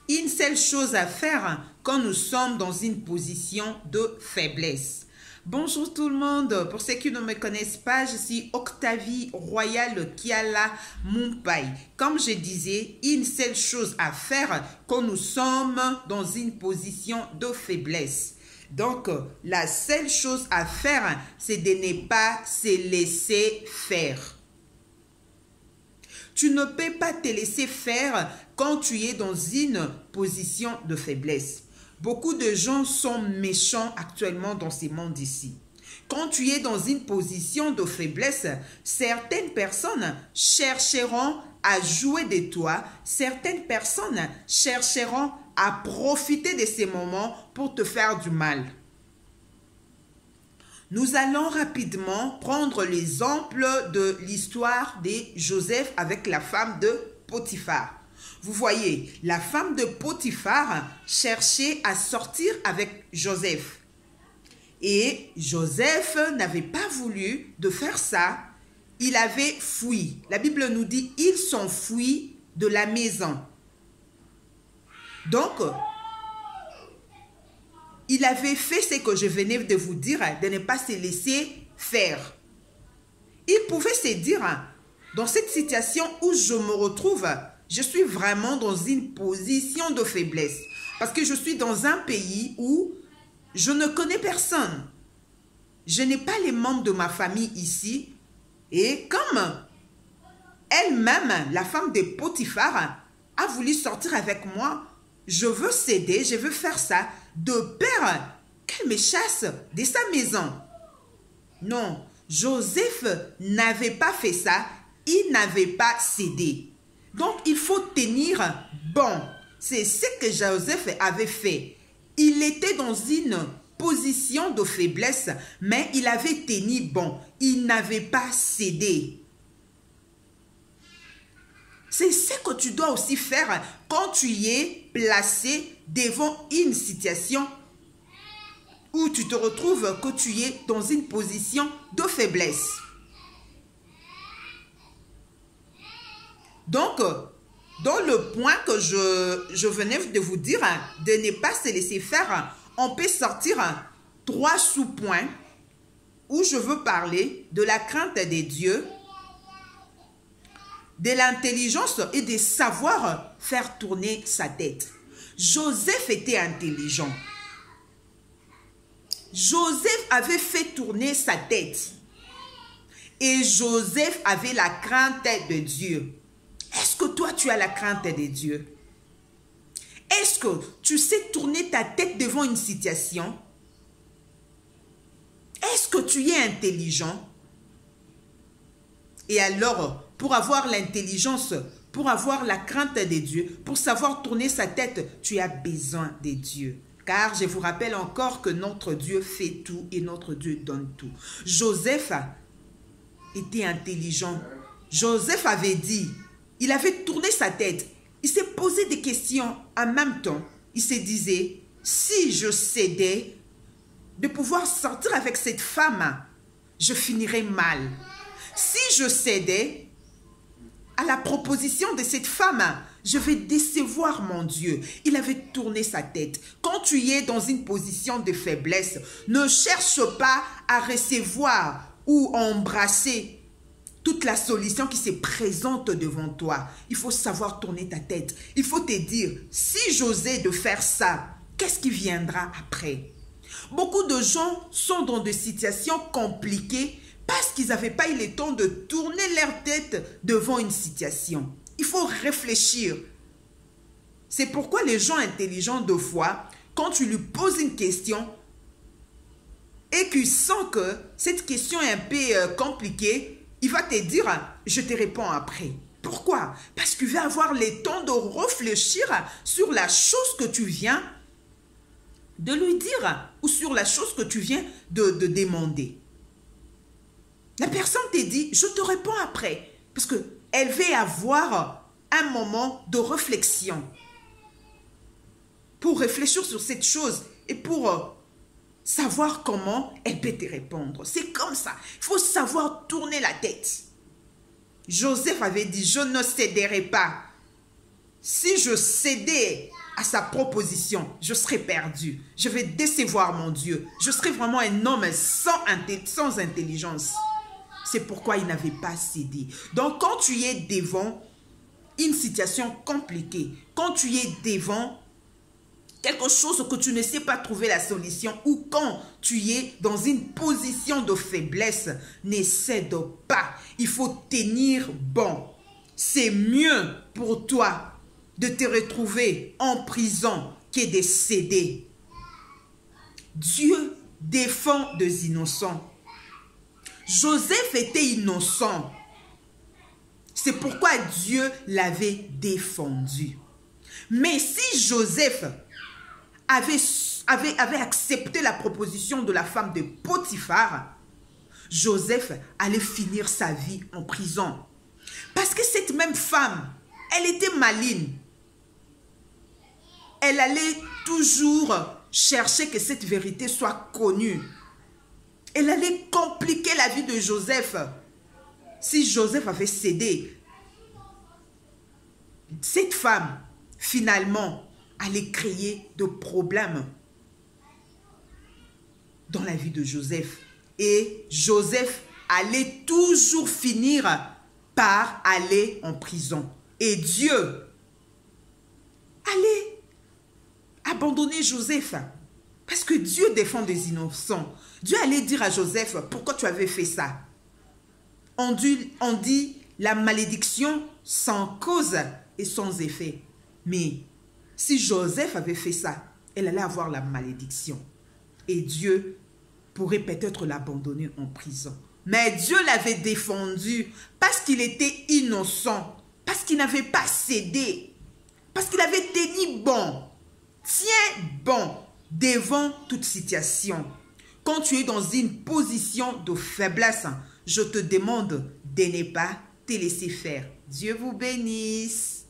une seule chose à faire quand nous sommes dans une position de faiblesse. Bonjour tout le monde, pour ceux qui ne me connaissent pas, je suis Octavie Royal Kiala Mumpai. Comme je disais, une seule chose à faire quand nous sommes dans une position de faiblesse. Donc, la seule chose à faire, c'est de ne pas se laisser faire. Tu ne peux pas te laisser faire quand tu es dans une position de faiblesse. Beaucoup de gens sont méchants actuellement dans ce monde ici. Quand tu es dans une position de faiblesse, certaines personnes chercheront à jouer de toi. Certaines personnes chercheront à profiter de ces moments pour te faire du mal. Nous allons rapidement prendre l'exemple de l'histoire de Joseph avec la femme de Potiphar. Vous voyez, la femme de Potiphar cherchait à sortir avec Joseph. Et Joseph n'avait pas voulu de faire ça. Il avait fui. La Bible nous dit, ils s'enfuient de la maison. Donc, il avait fait ce que je venais de vous dire, de ne pas se laisser faire. Il pouvait se dire, dans cette situation où je me retrouve, je suis vraiment dans une position de faiblesse. Parce que je suis dans un pays où je ne connais personne. Je n'ai pas les membres de ma famille ici. Et comme elle-même, la femme de Potiphar, a voulu sortir avec moi, je veux céder, je veux faire ça, de peur qu'elle me chasse de sa maison. Non, Joseph n'avait pas fait ça, il n'avait pas cédé. Donc, il faut tenir bon. C'est ce que Joseph avait fait. Il était dans une position de faiblesse, mais il avait tenu bon. Il n'avait pas cédé. C'est ce que tu dois aussi faire quand tu es placé devant une situation où tu te retrouves que tu es dans une position de faiblesse. Donc, dans le point que je venais de vous dire, de ne pas se laisser faire, on peut sortir 3 sous-points où je veux parler de la crainte des dieux, de l'intelligence et de savoir faire tourner sa tête. Joseph était intelligent. Joseph avait fait tourner sa tête. Et Joseph avait la crainte de Dieu. Est-ce que toi, tu as la crainte de Dieu? Est-ce que tu sais tourner ta tête devant une situation? Est-ce que tu es intelligent? Et alors, pour avoir l'intelligence, pour avoir la crainte de Dieu, pour savoir tourner sa tête, tu as besoin de Dieu. Car je vous rappelle encore que notre Dieu fait tout et notre Dieu donne tout. Joseph était intelligent. Joseph avait dit, il avait tourné sa tête. Il s'est posé des questions en même temps. Il se disait, si je cédais de pouvoir sortir avec cette femme, je finirais mal. Si je cédais à la proposition de cette femme, je vais décevoir mon Dieu. Il avait tourné sa tête. Quand tu es dans une position de faiblesse, ne cherche pas à recevoir ou à embrasser toute la solution qui se présente devant toi. Il faut savoir tourner ta tête. Il faut te dire, si j'osais de faire ça, qu'est-ce qui viendra après? Beaucoup de gens sont dans des situations compliquées parce qu'ils n'avaient pas eu le temps de tourner leur tête devant une situation. Il faut réfléchir. C'est pourquoi les gens intelligents de foi, quand tu lui poses une question et qu'il sent que cette question est un peu compliquée, il va te dire, je te réponds après. Pourquoi? Parce qu'il va avoir le temps de réfléchir sur la chose que tu viens de lui dire ou sur la chose que tu viens de demander. La personne te dit, je te réponds après. Parce qu'elle veut avoir un moment de réflexion pour réfléchir sur cette chose et pour savoir comment elle peut te répondre. C'est comme ça. Il faut savoir tourner la tête. Joseph avait dit, je ne céderai pas. Si je cédais à sa proposition, je serai perdu. Je vais décevoir mon Dieu. Je serai vraiment un homme sans intelligence. C'est pourquoi il n'avait pas cédé. Donc, quand tu es devant une situation compliquée, quand tu es devant quelque chose que tu ne sais pas trouver la solution, ou quand tu es dans une position de faiblesse, ne cède pas. Il faut tenir bon. C'est mieux pour toi de te retrouver en prison que de céder. Dieu défend des innocents. Joseph était innocent. C'est pourquoi Dieu l'avait défendu. Mais si Joseph avait accepté la proposition de la femme de Potiphar, Joseph allait finir sa vie en prison. Parce que cette même femme, elle était maligne. Elle allait toujours chercher que cette vérité soit connue. Elle allait compliquer la vie de Joseph. Si Joseph avait cédé, cette femme, finalement, allait créer de problèmes dans la vie de Joseph. Et Joseph allait toujours finir par aller en prison. Et Dieu allait abandonner Joseph. Parce que Dieu défend des innocents. Dieu allait dire à Joseph, pourquoi tu avais fait ça? On dit la malédiction sans cause et sans effet. Mais si Joseph avait fait ça, elle allait avoir la malédiction. Et Dieu pourrait peut-être l'abandonner en prison. Mais Dieu l'avait défendu parce qu'il était innocent, parce qu'il n'avait pas cédé, parce qu'il avait tenu bon. Tiens bon devant toute situation. Quand tu es dans une position de faiblesse, je te demande de ne pas te laisser faire. Dieu vous bénisse.